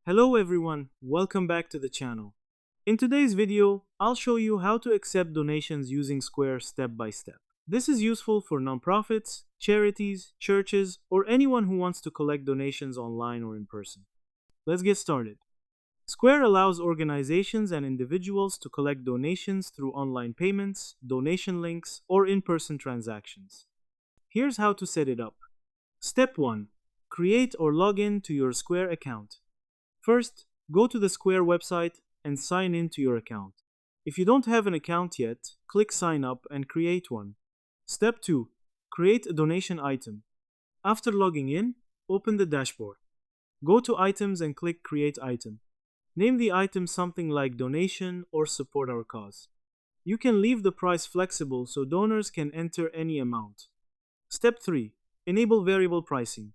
Hello everyone, welcome back to the channel. In today's video, I'll show you how to accept donations using Square step by step. This is useful for nonprofits, charities, churches, or anyone who wants to collect donations online or in person. Let's get started. Square allows organizations and individuals to collect donations through online payments, donation links, or in-person transactions. Here's how to set it up. Step 1. Create or log in to your Square account. First, go to the Square website and sign in to your account. If you don't have an account yet, click Sign Up and create one. Step 2. Create a donation item. After logging in, open the dashboard. Go to Items and click Create Item. Name the item something like Donation or Support Our Cause. You can leave the price flexible so donors can enter any amount. Step 3. Enable variable pricing.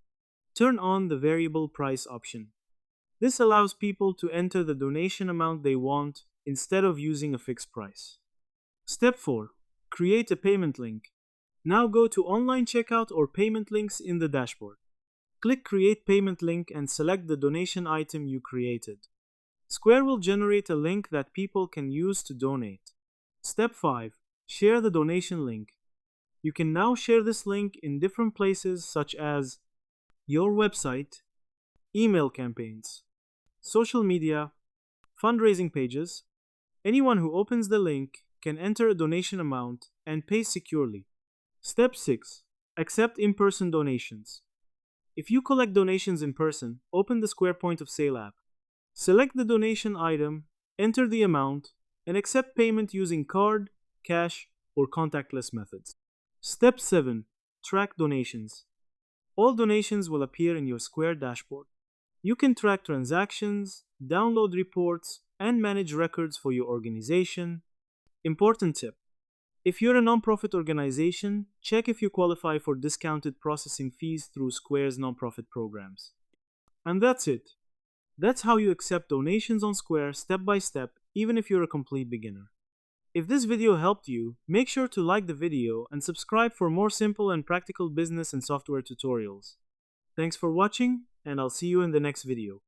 Turn on the variable price option. This allows people to enter the donation amount they want instead of using a fixed price. Step 4. Create a payment link. Now go to online checkout or payment links in the dashboard. Click Create Payment Link and select the donation item you created. Square will generate a link that people can use to donate. Step 5. Share the donation link. You can now share this link in different places such as your website, email campaigns, social media, fundraising pages. Anyone who opens the link can enter a donation amount and pay securely. Step 6. Accept in-person donations. If you collect donations in person, open the Square Point of Sale app. Select the donation item, enter the amount, and accept payment using card, cash, or contactless methods. Step 7. Track donations. All donations will appear in your Square dashboard. You can track transactions, download reports, and manage records for your organization. Important tip: if you're a nonprofit organization, check if you qualify for discounted processing fees through Square's nonprofit programs. And that's it. That's how you accept donations on Square step by step, even if you're a complete beginner. If this video helped you, make sure to like the video and subscribe for more simple and practical business and software tutorials. Thanks for watching, and I'll see you in the next video.